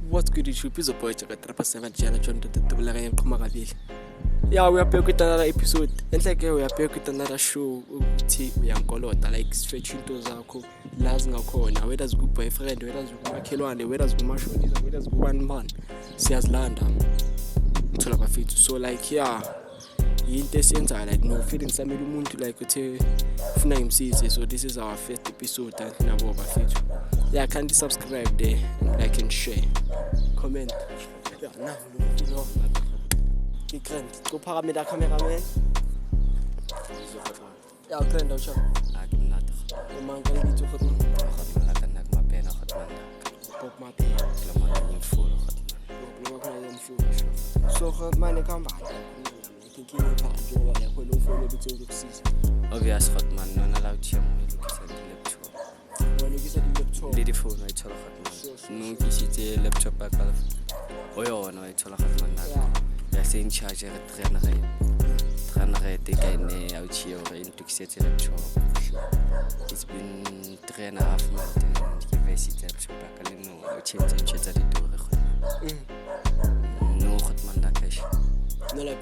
What's good YouTube? Is a boy Chaka Trapper 7 Jana John to Bulgarian Kumagaville. Yeah, we are back with another episode. And like we are back with another show. We are Golota, like stretching to Zako, Lazna Corner, where does good boyfriend, where does Makelwane, where does Gumasho, where does one man, Seas Landa. So like yeah. Like no feeling some like so this is our first episode and yeah, kindly subscribe there and like and share comment yeah now go parameter cameraman yeah grand don't show man can be too so man come back. Obvious Hotman, non allowed to laptop. Lady phone, I told Hotman. No, this laptop back of oil, no, I told Hotman. Yes, in charge of trainer, take an out here into city laptop. It's been 3.5 months in university laptop back. I don't know, I changed and checked the door. No Hotman that cash. No like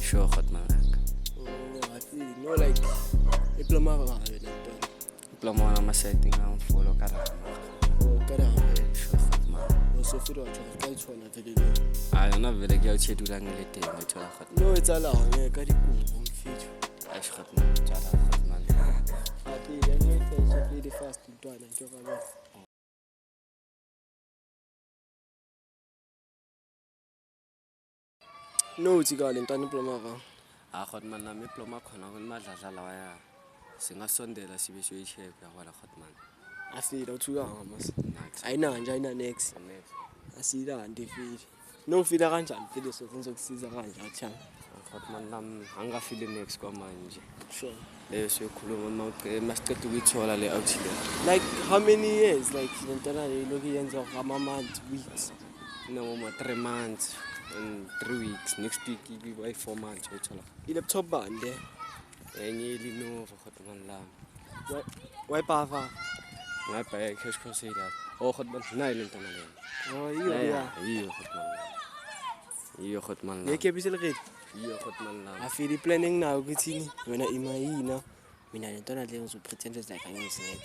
sure Hotman. I feel no like diploma Diploma on my setting on follow Cara. Sure Hotman. Also for I don't know if the girl to lang no, it's allowed, yeah, got it I shot Hotman. I feel the fast to and no, it's got in diploma. Hotman, I'm a diploma on my Lazalaya. Sing a Sondela CBC shape, Hotman. I feel out 2 hours. I know, next. I see that and defeat. No feed a ranch and feed so things of Caesar ranch. Hotman, I'm feeling next command. Sure. There's your cool must get to which all out here. Like how many years? Like internally looking ends of a month, weeks. No more 3 months. And 3 weeks. Next week, you will be 4 months. You laptop band there. And you know for Hotman Lam. Why Pava? My pay cash consider. Oh, Hotman, Nile. Oh, you Hotman. You keep it ready. You Hotman. I feel the planning now. When I imagine, when I don't to pretend like I was saying.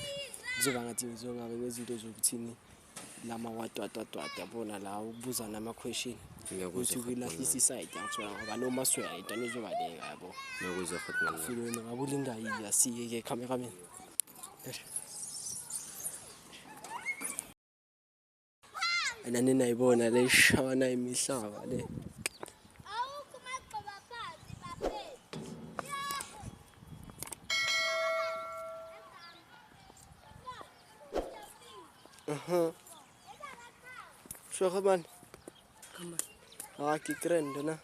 Zovangati, Zovangati, Lama what Bona la Buzana ma question. You go to the last side, I know my swear, I don't know what they are. No, was a Hotman. I wouldn't see a cameraman. And then I born a shower, I miss out. Sure, man. Come on. Grand, no? No.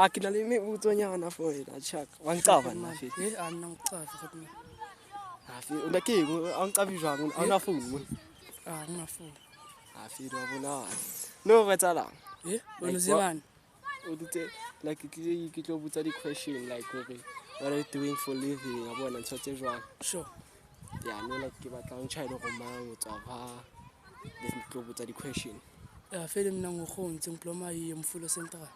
Can I leave me with Tonyana for it? I check 1,000. I'm not tough. I feel the king, Uncle Vision, on a fool. I'm not fool. I feel over no, what's allowed. Eh? When is the man? Like you get over the question, like, what are you doing for living? I want to touch it wrong. Sure. Yeah, no, like, give a town child of a man with a go with the question. I feel him now home to diploma full of central.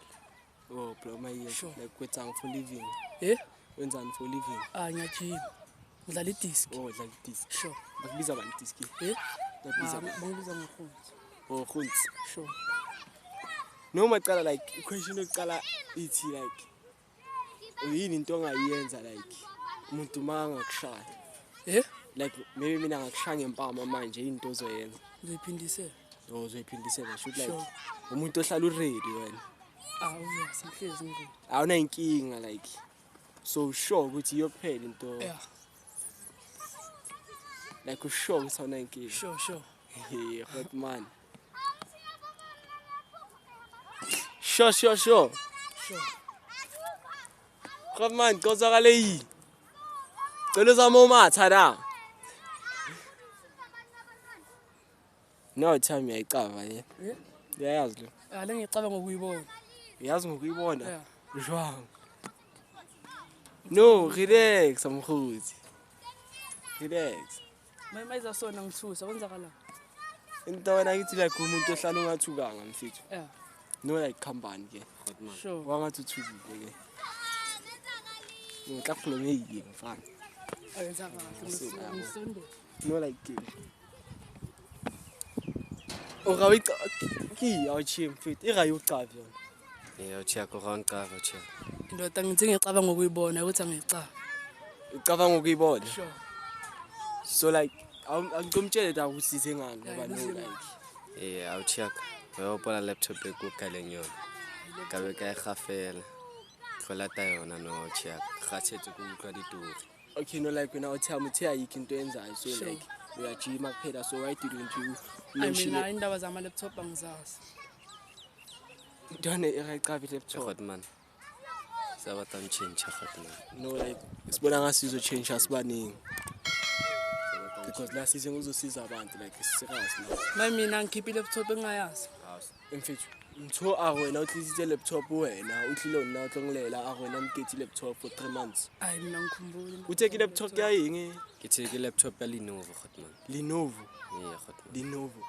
Oh, diploma, sure. Like, what's on for living? Eh? When's on for living? Ah, yeah, like this. Oh, like this. Sure. But these are like this. Eh? Oh, Hunts. Sure. No matter like question of color, it's like we in Tonga Yenza like Muntumanga shy. Eh? Like maybe me not shang and palm my mind in Tozo Yen. They pin this. Oh, they pin this. I should like sure. Munto Salu radio. Ah, yes, I'm not king like so sure with your paid into. Yeah. Like a show, so Nike. Sure. Hey, hot man. Sure. Hot man, go to Raleigh. Go to Moma, Tada. No, tell me, I cover. Yeah, I think it's a we born. Yes, we want. Yeah. Wrong. No, relax, I'm good. Relax. Mayiza sona ngithusa kwenzakala. into wena ngithi like umuntu ohlala ungathukanga mfethu Yeah. no like company ke Sure. wangathi uthukile ke ngitla khuluma yini mfana Ayenzakala. Ngisonde. no like ke ora ki awuchi mfethu irayucavi yona Awuchiyakho ronqava chiya. Ndoda ngithi ngicabanga ukuyibona ukuthi angicaba. ucabanga ukuyibona Sure. so like angicomtshele da usize ngani ngoba no like Awuchiyakho. Wayopola laptop ekukale nyona. Kabe ka khafela. Kholata yona no chiyakho. Khathethe ukuqwa dituri. okay no like when I tell me tell you into enzayo so Sure. like uyajima kuphela so why didn't you I mention mean it indaba zama laptop angizazi. done irayicavi laptop Khotman. Sabata mchincha khotman. no like sibona ngasizo change asibaningi because last season uzosiza abantu like serious now Mina ngikhipha laptop engayazi. mfethu mtho a wena utlisitse laptop wena uhlilo na utlongilela a wena mkethi laptop for 3 months Hayi mina ngikhumbula. utheke laptop ya yini Kitheke laptop ya Lenovo khotman. Lenovo Khotman. Lenovo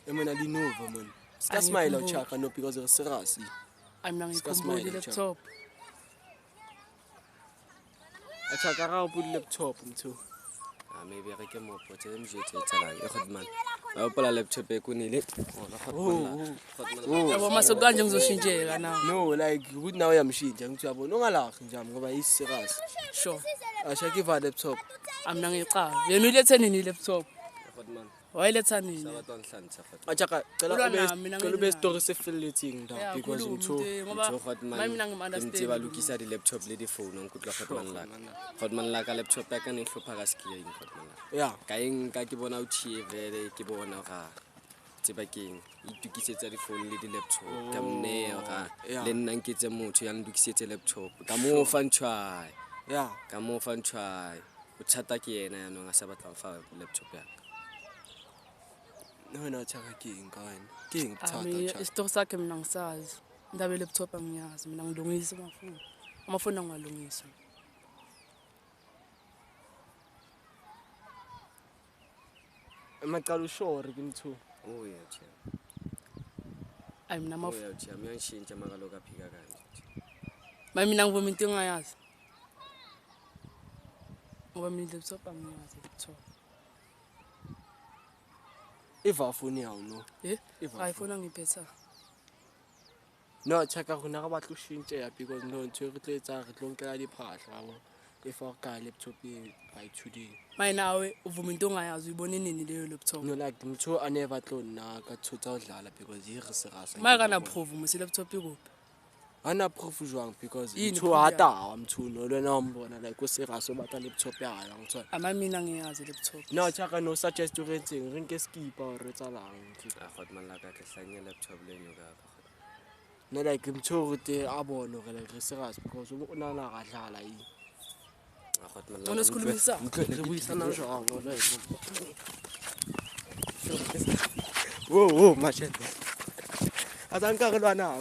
emona Lenovo man ska smile uchaka no because of serious Mina Sika ngikhumbula smile, laptop. achaka ra uput laptop mtho Maybe re ke mopo tse mjetse tsalang khotman. Wayopola laptop ekunile. oh Yabo mase kanje ngizoshintsheka na. no like ukuthi nawe uyamshintsha ngithi uyabona ungalakhi njani ngoba yi serious Sure. ashaki va laptop Mina ngicaba. Yena ulethe nini laptop? Khotman. Wayiletha nini? Sabata nhlanhla khotman. achaka Ulwa nami, cela ube story sefelletseng da Yeah, because khuluma mtho nte, ngoba Khotman. mina Ntse ngimunderstand. ba lokisa di laptop le di phone nkutla khotman la. Khotman la ka laptop ya ka ne hlopha ka skiing khotman la. yeah Ka eng ka ke bona o chiye vele ke bona ga tseba keng itukisetsa di phone le di laptop ka mne ga Yeah. le nna nketse motho ya ndukisetse laptop ka mo fa ntshwai yeah ka mo fa ntshwai o thata ke yena ya no ga sa batla fa laptop ya no no achaka king kaini king Ami thatha isitori sakhe mina ngisazi. Indaba laptop angiyazi. Mina ngilungisa amafoni. Amafoni angalungisa. emacala ushore kimtho oh yeah chiya Hayi mina oh amafoni. yeah chiya miyanshintsha makaloka phika kanje Mina ngivuma into engayazi. Ngoba mina laptop angiyazi laptop. iva phone yawo no Iva iPhone angiphetha. no achaka gona ga batlo shintse because no ntho re tletsa re tlonkela diphahla yabo ifa ka laptop e by today Nawe uvuma into ongayazi uyibone nini leyo laptop? no like mtho a never tlo nna ka thotsa udlala because he re serasa Mara kana proof musi laptop ikuphi? ana proof jwang because Yini mtho proof yakhe? hata mtho no lena umbona like o serasa o batla laptop ya ya ngithola Mina ngiyazi laptop. no achaka no suggest to renting re nke skipa o re tsalang khotman la ka ke hlanye laptop le nyoka no like mtho te a bona re like re serious because o na na ga dlala yi khotman Ngone sikhulumisa. re buisana jwang wo machete azanka re lwana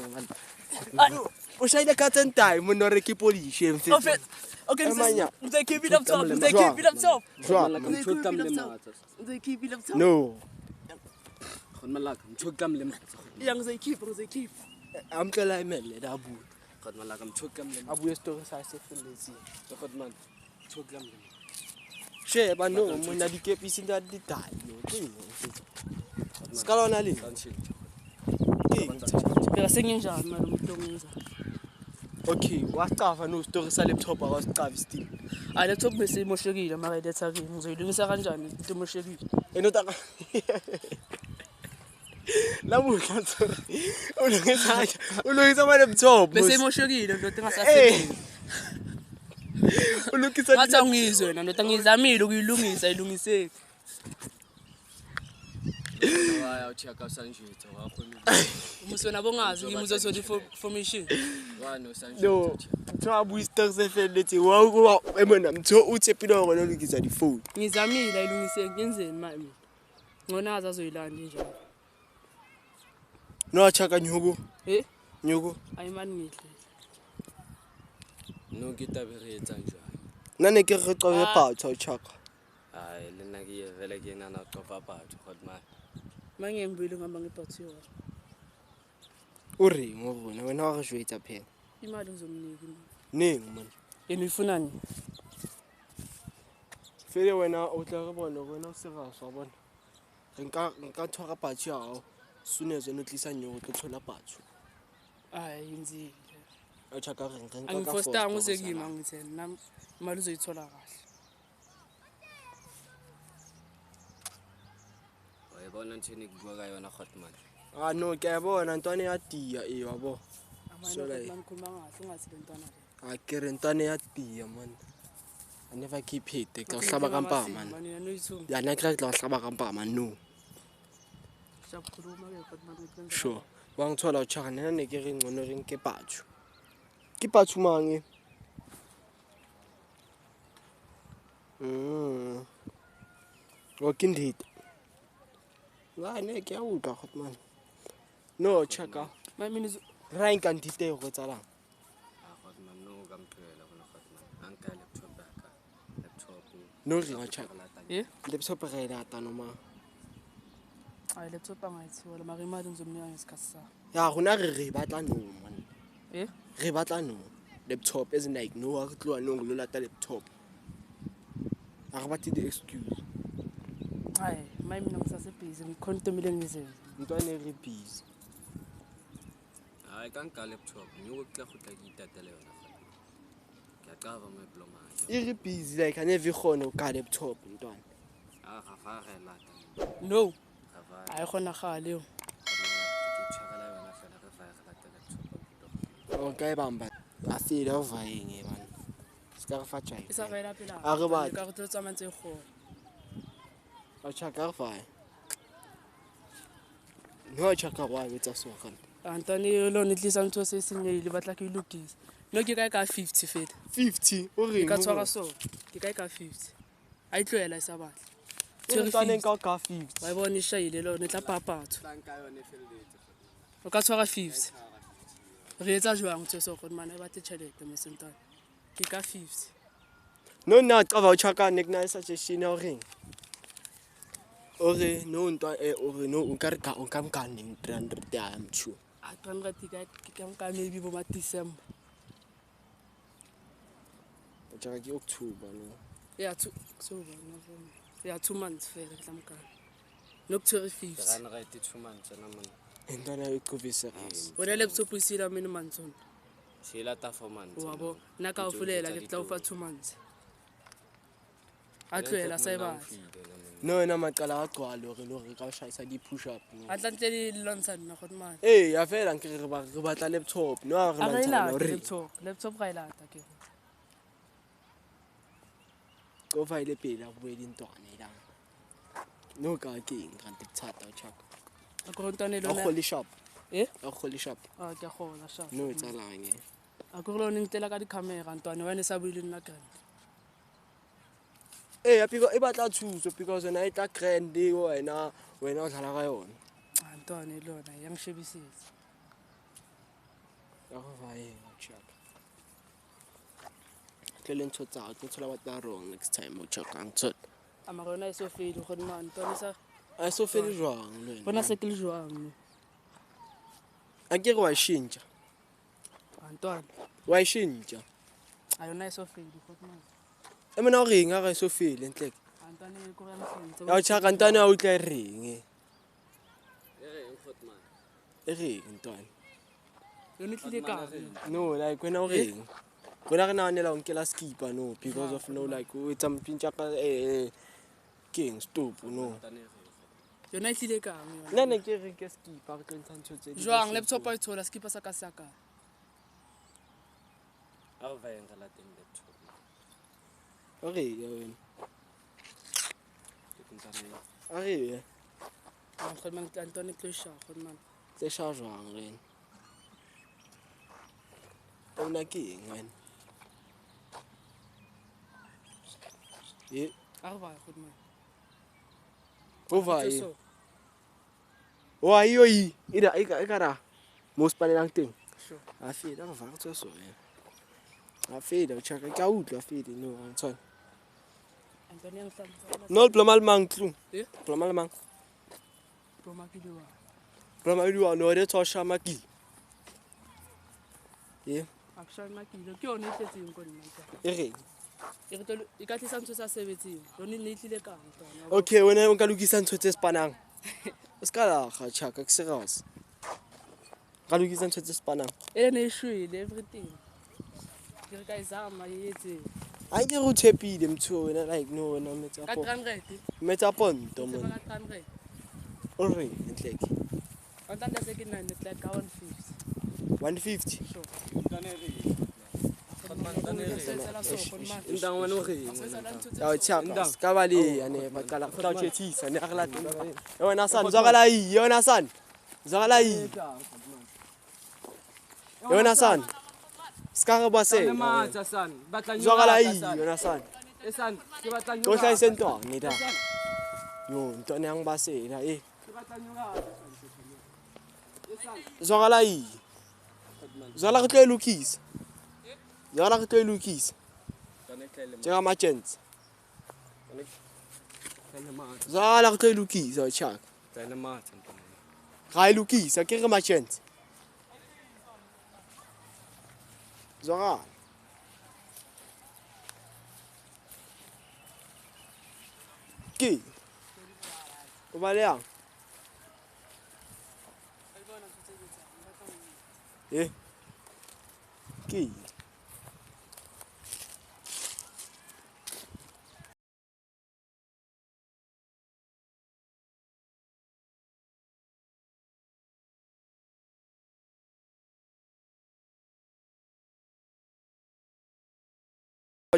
man o shaile ka tsentai mo no re ke polish mfe Okay, Emanya. mze keep it laptop. Jwang. Mze keep it laptop. jwang mchokam le matsa Mze keep it laptop. no khotman la ka mchokam le matsa Yang mze keep. amtlela imele da bu khotman la ka mchokam le abuye story sa se felletse khotman mchokam le she ba no mo na dikepisi nda di dai no ke skalona le Phela senginjani manje umhlongisa. okay wasicava no story sa laptop awasicava still Laptop bese imoshekile mara iletha kimi. Ngizoyilungisa kanjani into imoshekile? enota lamuhla sorry ulungisa ama laptop Bese imoshekile ndoda engasasebenzi. ulungisa Ngathi angizwe wena ndoda ngizamile ukuyilungisa ilungiseki. waya uchaka sanjitha wakhona Umusona bongazi kimi uzothola information. wano no sanjitha mtho abuye story se felletse wa emona mtho uthi pilo ngona ulungisa di phone Ngizamile ilungiseki ngenzeni manje? Ngona azazoyilanda njalo. no achaka nyuko nyuko Ayimani ngihle. no kita beretsa njalo nane ke re qobe patsa uchaka Hayi le nna ke vele ke nana qopa batho godman. Mang eng buile ngamba ngepatsi yona. O reng o bona wena wa re jwetsa phela. Imali ngizomnika imali. Neng man. Yena uyifunani? Fele wena o tla re bona wena o serious wa bona. Nka tshwara patsi yao. Soon no tlisa nyo o tlo thola patsi. Hayi yenzile. A chaka re nka ka Angifostanga uzekima ngithe nami imali uzoyithola kahle. Wayibona nthini kubua ka yona godman. Ah no ke a bona ntwana ya tia e yabo. So like mangikhuluma ngahle ungathi lentwana le. A ke re ntwana ya tia man. I never keep it. Ke o hlaba ka mpa man. Ya na ke tla hlaba ka mpa man no. Sure. Wa ngithola o tshaka nna ne ke re ngcono re nke pathu. Ke pathu mange. O ke ndite. Wa ne ke a utlwa godman. No chaka. Mina Ra inka ndite go tsalang. Godman no ka mphela bona godman. Anka laptop ya ka. Laptop. No re wa chaka. Eh? Laptop re ila ta no ma. Hayi laptop angayithola mara imali ngizomnika ngesikhathi sa. Ya gona re batla no man. Eh? Re batla no. Laptop as in like no wa tloa no lo lata laptop. A re batle the excuse. Hayi mina ngisase busy ngikhontomile ngizenze. Ntwana re busy. Hayi ka nka laptop nyo ke tla go tla ke itatela yona. Ke a qaba mo diploma. E re busy like I never khona o ka laptop ntwana. A ga fa re lata. No. Ga fa. Hayi khona gale yo. Ke tshwara yona fela re fa re lata laptop. O ka e bamba. A feel over eng man. Ska re fa tjai. Isa gaela pela. A re ba. Ka go tlotsa mantse go. A chaka re fa. No chaka wa wetsa so kan. Antani lo nitlisa ntho se senyele batla ke ilukisa. No ke kae ka 50 fela. 50 o re Ka tshwara so. Ke kae ka 50. A itloela isa batla. Ntwana nka ka 50. Wa bona ishayile lo netla papatso. Tlanka yone feleletse. O ka tshwara 50. Re etsa jwang tse so gore mana e batle tšhelete mo sentana. Ke ka 50. No na qaba o chaka nek na suggestion ya reng. Ore no ntwa ore no o ka re ka o ka nka neng 300 ya mchu. A 300 ke ka maybe bo ma December. O chaka ke October no. Ya October November. Ya 2 months fela ke tlamka. No ku 50. Rana ga ite 2 months na mona. Ntwana e qovisa gas. Bona laptop isila mina mantsona. Sila ta 4 months. Wabo na ka o fulela ke tla o fa 2 months. A tloela sa eba. No na maqala a qwale hore lo re ka o shaisa di push up no. Atlantle le lontsha nna go mane. Eh ya fela nke re batla laptop no a re lantshana hore laptop ga ilata ke. go file pele a bue dintwana ila. No ka keng ga ntitsata o chaka. A go ntane A lo kholi shop. Eh? A kholi shop. A ke gola sha. No etsalang e. A go lo ntela ka di camera ntwane wa ne sa buile nna kana. Eh apiko e batla thuso because na e tla grand wena o dlala ka yona. Ntwane lona yang shebisitse. Ya go va e chaka. Tlele ntho tsa go tshola batla wrong next time o chaka ntse. A magona e so fele go mane ntwane sa. A so fele jwang le wena. Bona se ke le jwang. A ke re wa shintsha. Ntwane. Wa shintsha. A yona e so fele go mane. E mona o reng a ga so fele ntle. Ntwane go ga mhlentse. Ya chaka ntwana o tla reng e. Eng godman. E reng ntwana. Yone tlile ka. No like when o reng. Bona re naanela o nkela skipa no because of no like o etsa mpintja ka king stop no. Yona tlile ka. Nna ne ke re ke skipa re tla ntse tse. Jwang laptop a ithola skipa sa ka saka. A va enga la teng laptop. Okay wena. Ke kontana. Are A go mane Ntwane tlosha go mane. tse sha jwang rena. Ona ke eng wena. A go ba go mane. Over e. Wa yo yi ira e ka ra. Mo spanelang teng. Sure. A fela ga va tso so. A fela o chaka ka utlwa fela no a tsona. Antoni yang sama. No blamal mang tlu. Eh? Blamal mang. Toma kidiwa. Blamal du no re tosha maki. Yeah. Action makilo. Ke yone e tletseng ko nna ka. Ere. E re tlo e ka tlisa ntho tsa sebetsing. Yone ne itlile ka ntona. Okay, wena o ka lokisa ntho tse spanang. O ska la ga chaka ke serious. Ka lokisa ntho tse spanang. Ene ne shwele everything. Ke re ka izama yetse. I ke go tshepile mtho wena like no wena metsa Ka po. 300. Metsa ponto Ke mo. ba 300. Alright, entleke. Antanda se ke nna ne tla ka 150. 150. Sure. Indang wena o reng? Ya chaka ska bali ane ba kala go tshethisa ne a re latela. Yona san zogala yi, yona san. Zogala yi. Yona san. Ska re ba se. Matsa san. Batlang Zogala yi, yona san. San, ke batlang Go hlai sento ni da. Yo, ntone yang ba se na e. Zogala yi. Zogala go tlo lukisa. Zogala go tlo lukisa. Tjega machants. Zogala go tlo lukisa chaka. Tana matsa. Ga e lukisa ke re machants. Zogala. Ke. O ba le yang? Eh. Ke.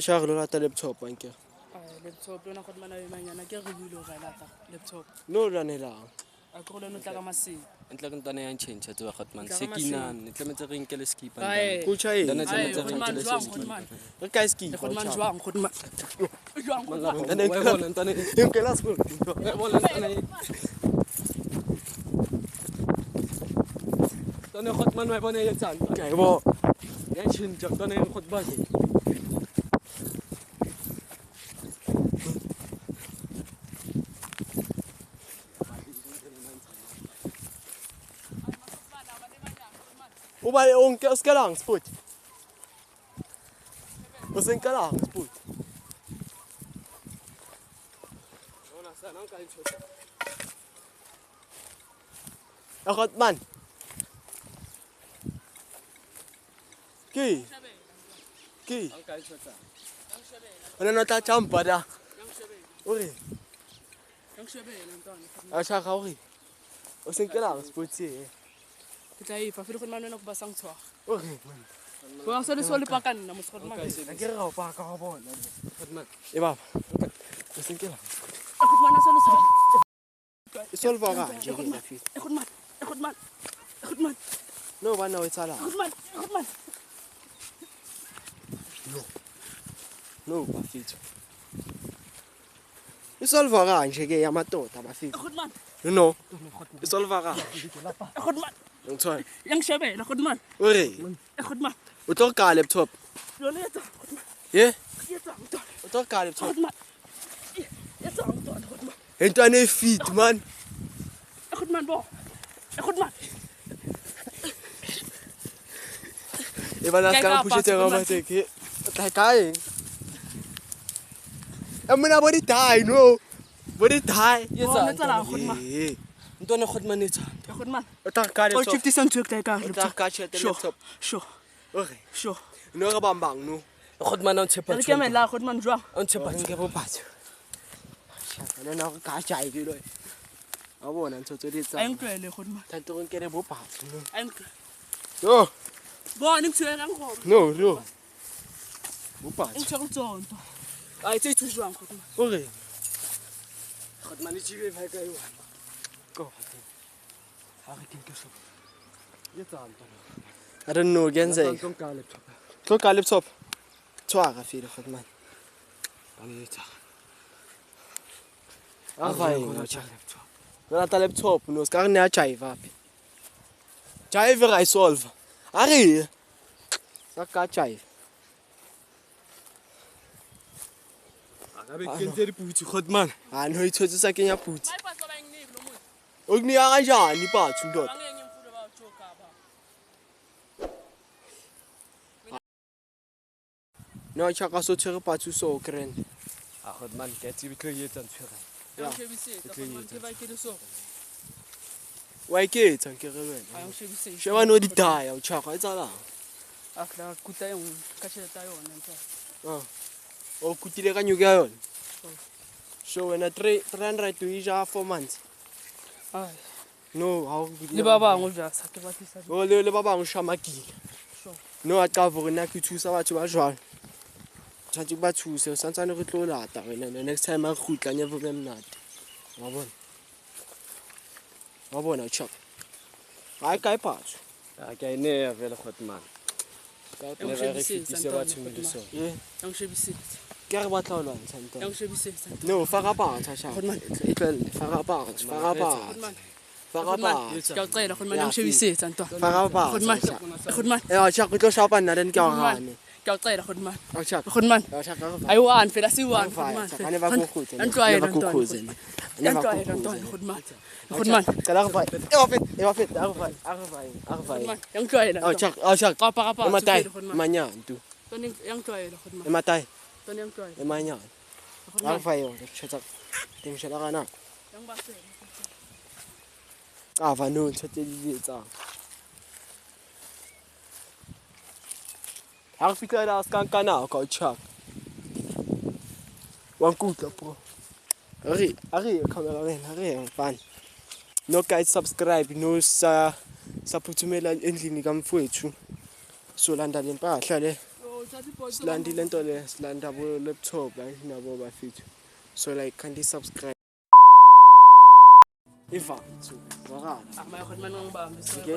Chaka lo lata laptop anke. Laptop yona go mana manyana ke re buile ga lata laptop. No ranela. A go le no tla ka masi. Entle ke ntana yang change tsa Gotman. Sekinan, e tlametse re nkele skip Ai. Go cha e. Dana Ai, tlametse re Godman nkele jwang, skip. Godman. Re ka ski. Godman jwang, Godman. Jwang, Godman. Ane Wa bona ntana. Yung kelas ko. Wa bona ntana. Tana Gotman wa bona yetsan. Kaya mo. Yan chin jak tana yang Gotman. O ba on ke ska lang sport. O sen ka lang sport. Ona sa nang kai chho. Akot man. Ki. Ang kai chho ta. Ano na ta champa da. Ore. Yang shebe lantoni. A cha ka ore. O sen ka lang sport si. Ke tla ifa fele Godman no go basang tshwa. Ore. Go ang sole sole pa ka nna mo Godman. A ke re ga o pa ka go bona. Gotman. E ba. O sen ka lang. Godman sole sole. E sol va ga je ke la fi. Godman. Godman. Godman. No ba na o tsala. Godman. Godman. No ba fitso. E sol va ga je ke ya matota ba fitso. Godman. No. E sol va ga. Godman. Ntshwa. Yang shebe Godman. Ore. Godman. O tlo ka laptop. Yone yetsa. Ye? Yetsa. O tlo ka laptop. Godman. Yetsa Godman. Entwane fit man. Godman bo. Godman. E ba la Kaya ska ka pushete pa, ga Godman. mateke. Ta kae? Amuna body tie no. Body tie. Oh, let's allow Godman. Eh. Ntona Gotman etsa. Godman. O ta ka Oh, laptop. 50 cents to take O ta ka chete Sure. laptop. Sure. Ore. Sure. No ga bambang no. Gotman on tshepa. Re ke mela Godman jwang. On tshepa. Ke bo patso. Shaka na ka cha e lo. A bona ntse tse di A tsa. ntlwele Godman. Tanto re kene bo patso. A ntlwe. No. Bona ngitshwela ngoma. No, no. Bo patso. Ngitshwela utsonto. Ai tse thu jwang Godman. Ore. Gotman e chibe fa ka yo. Go. Ha re ke so. Yetsa ntona. I don't know genze. Ntona ka laptop. Tlo ka laptop. Tshwara fele Godman. Bani yetsa. A vai. Ngana ta laptop no ska re ne a jive ape. Jive ra solve. Are. Sa ka jive. Abe kentse diputsi Godman. Ha no ithotse sa kenya putsi. O kunika kanjani bathu ndoda? No chaka so tshwere bathu so grand. Godman ke tse bitlo yetsa ntshwera. Wa iketsa ke re wena. Sheba no di daya o chaka etsala. Akla kuta yung kaseta yona ntsha. O kutile ka nyuka yona. So when a 300 to ija 4 months. Ai. No, how Le ba bangwe ja sa ke batlisa. O le ba bang shamakile. Sure. No a ka vore na ke thusa batho ba jwang. Tshwantse ba thuse o santsane re tlo lata wena next time a khutla nya bobe mnate. Wa bona. Wa bona chaka. Ai kai patho. Ke ine vele Godman. Ka Ne ba re fitise batho mo le sona. Yang shebise. ke re batla ho lwantsha ntwa. Yang shebisetsa. No, faka patha sha. Faka patha, faka patha. Faka patha. Ke ucela khona manje ngishebisetsa ntwa. Faka patha. Khona Eh, cha kutlo shapa nna then ke a gane. ke ucela khona manje. Oh cha. Khona manje. Oh cha ka. Ayi1 phela si1 Khona manje. manje. Ba go khutse. Antwayela Ba go ntwana. khutse. Antwayela ntwana khona manje. Khona manje. Cala ka. E va fit. Arva. Yang twayela. Oh cha. Qapa qapa. Matai. Manyantu. Toni yang twayela khona manje. Matai. Toni yang twayela. Manyantu. Arva yo. Chetsa. Tim shela kana. Yang basela. Ava no ntse di etsa. Ha fika la skankana ka chak. Wa kutla bro. Ari camera len, ari fan. No guys subscribe, no saphuthumela endlini kamfowethu. So landa lempahla le. Silandi lento le, silanda bo laptop nabo bafethu. So like can't subscribe. Iva, so wala. Ama khona manje ngibambe. Ke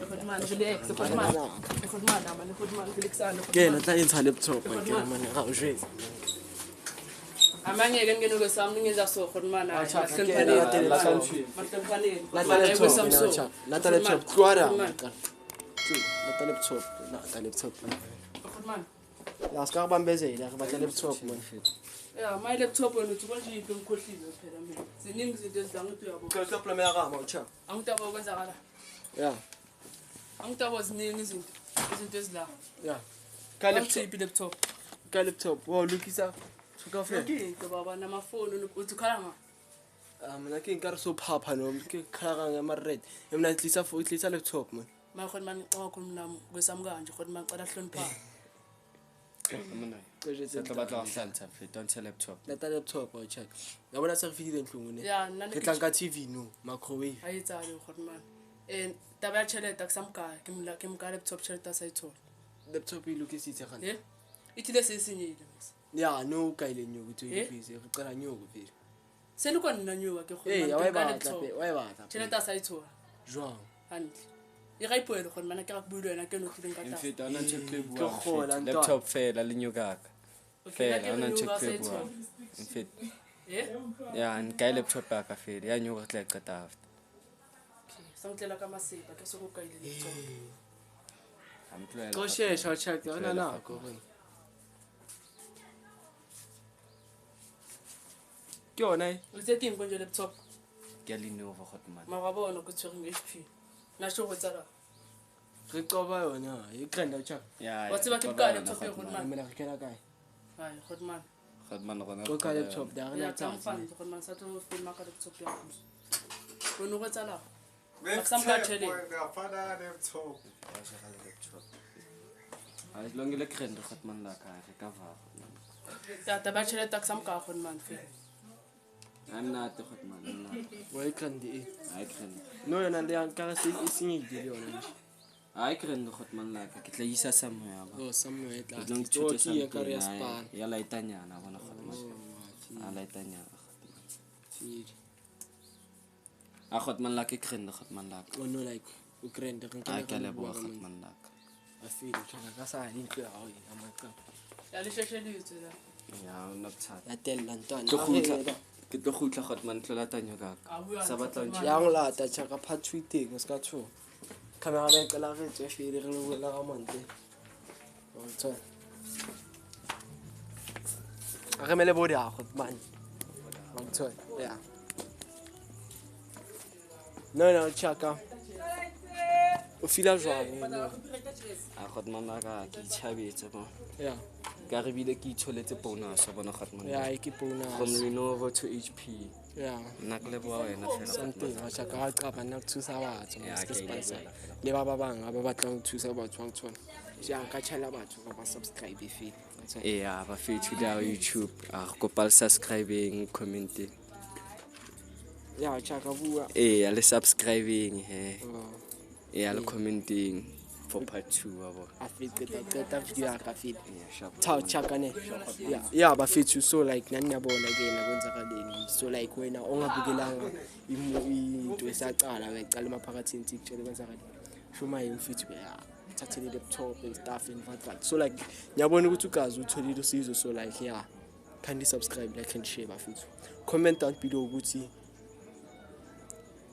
Khona manje relax, khona manje. Khona manje ama khona manje relaxana. ke na tla intsha laptop ke mane ga o jwetsa. Amangeke ngene kwesami ngeza so khona manje. Lata laptop kwara. Lata laptop, lata laptop. Khona manje. La ska bambezela ke batla laptop man. Yeah, my laptop wena uthi konje into ngikhohlile phela mina. Ziningi izinto ezidanga ukuthi uyabo. Laptop la mina ga ma ucha. Angitaba ukwenzakala. Yeah. Angitaba ziningi izinto ezila. Yeah. Laptop. Ka laptop. Wo lukisa. Suka fe. Into baba namafoni uthi khala nga. Mina ke nkare so phapha no ke khara nga ma red. Mina tlisa laptop man. Ma khona manje xa khona mina kwesami kanje khona manje cala hlonipha. Setlo batla go hlaltsha fe don't tell laptop. Lata laptop o check. Ya bona se re fitile ntlong ne. Yeah, nna Ke tla ka TV no, microwave. a etsale khona manje. Taba ya tšhelete ke samkaya ke mka laptop tšhelete sa ithola. Laptop e lokisitse gane. Itile se senyile. Ya no ka ile nyo go tse busy. Re qala nyo go pele. Se le kwana nyowa ke Eh, khona wa ba manje. tla pe, wa ba tla. Tšhelete sa ithola. Jwang. Hantle. E ga ipoelo khona manje ke ga buile wena ke no tlileng ka In tata. fact ana ntse tle Ke kgola bua. ntwa. Laptop fela le nyokaka. Fela ana ntse tle bua. In fact ya nka laptop ya ka fela ya nyoka tla qeta after. Sangitlela ka maseba ke se go kaile laptop. Amtloela. Go shesha check yona nako re. Ke yona e. Le tse ting konje laptop. Ke a Lenovo Godman. Ma ga bona go tshwere HP. Na sho go tsala. Re qoba yona e granda check. Ya. Wa tseba ke ka laptop e Godman. Mina re kena kae. Hai Godman. Godman gona. Go ka laptop da re Ya na tsang tsa. fan Godman sa tlo film ka laptop ya go. Go no go tsala. Samka tshele. Ai longile krende Godman la ka re ka va. Ya taba tshele tak samka Godman fe. Ana te Godman. Wa e grandi e. Ai krende. No yona le yang ka se e senyile yona. Ai krende Godman la ka ke tla isa samho ya ba. Oh somewhere tla. Long To tshute ke ya ka re ya span. ya laitanyana bona Godman. A laitanyana. A Godman la ke krende Godman la ka. Oh no like o granda re A nkela ke le bua Godman la ka. a feel ka sa ni ntlo ya ho ina maka. Ya le sheshele yutse la. Ya ona tsha. Ya tella ntwana. Ke khutla. Ke tlo khutla Godman tlola tanyo ka. Sa batla ntse. Ya go lata chaka part tweeting o ska tsho. Camera ben ka la re tse fele re lo la ga monte. O tswa. Akamele body yakho man. Ngithola. Yeah. No, chaka. O fila jwang? A got manaka ke ithabetse mo. Yeah. Ka re bile ke itholetse bonus bona got man. Yeah, I keep on. From Lenovo to HP. Yeah. Nna ke leboa wena fela. Something ga chaka ga qaba nna thusa batho Yeah, mo ke sponsor. Le ba bang ba batla go thusa batho ba tsona. Ja ka chela batho ba subscribe feel. Yeah, ba fethu da YouTube. A go kopa subscribing, commenting. Yeah, chaka bua. Yeah, le subscribing he. Oh. Yeah, le commenting for part 2 abo. I feel that video I feel. Yeah, sharp. Ciao chaka ne. Yeah, bafethu so like nani yabona again akwenzakaleni. So like wena ongabukelanga into esaqala wecala emaphakathini tikutshela kwenzakaleni. Shuma yimfethu yeah. Thathele laptop and stuff and what. So like ngiyabona ukuthi ugazi utholile usizo so like yeah. Kindly subscribe, like and share bafethu. Comment down below ukuthi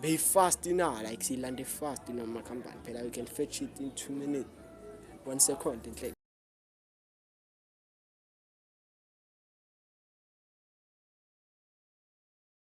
be fast now, like see land fast, my company. We can fetch it in 2 minutes, 1 second.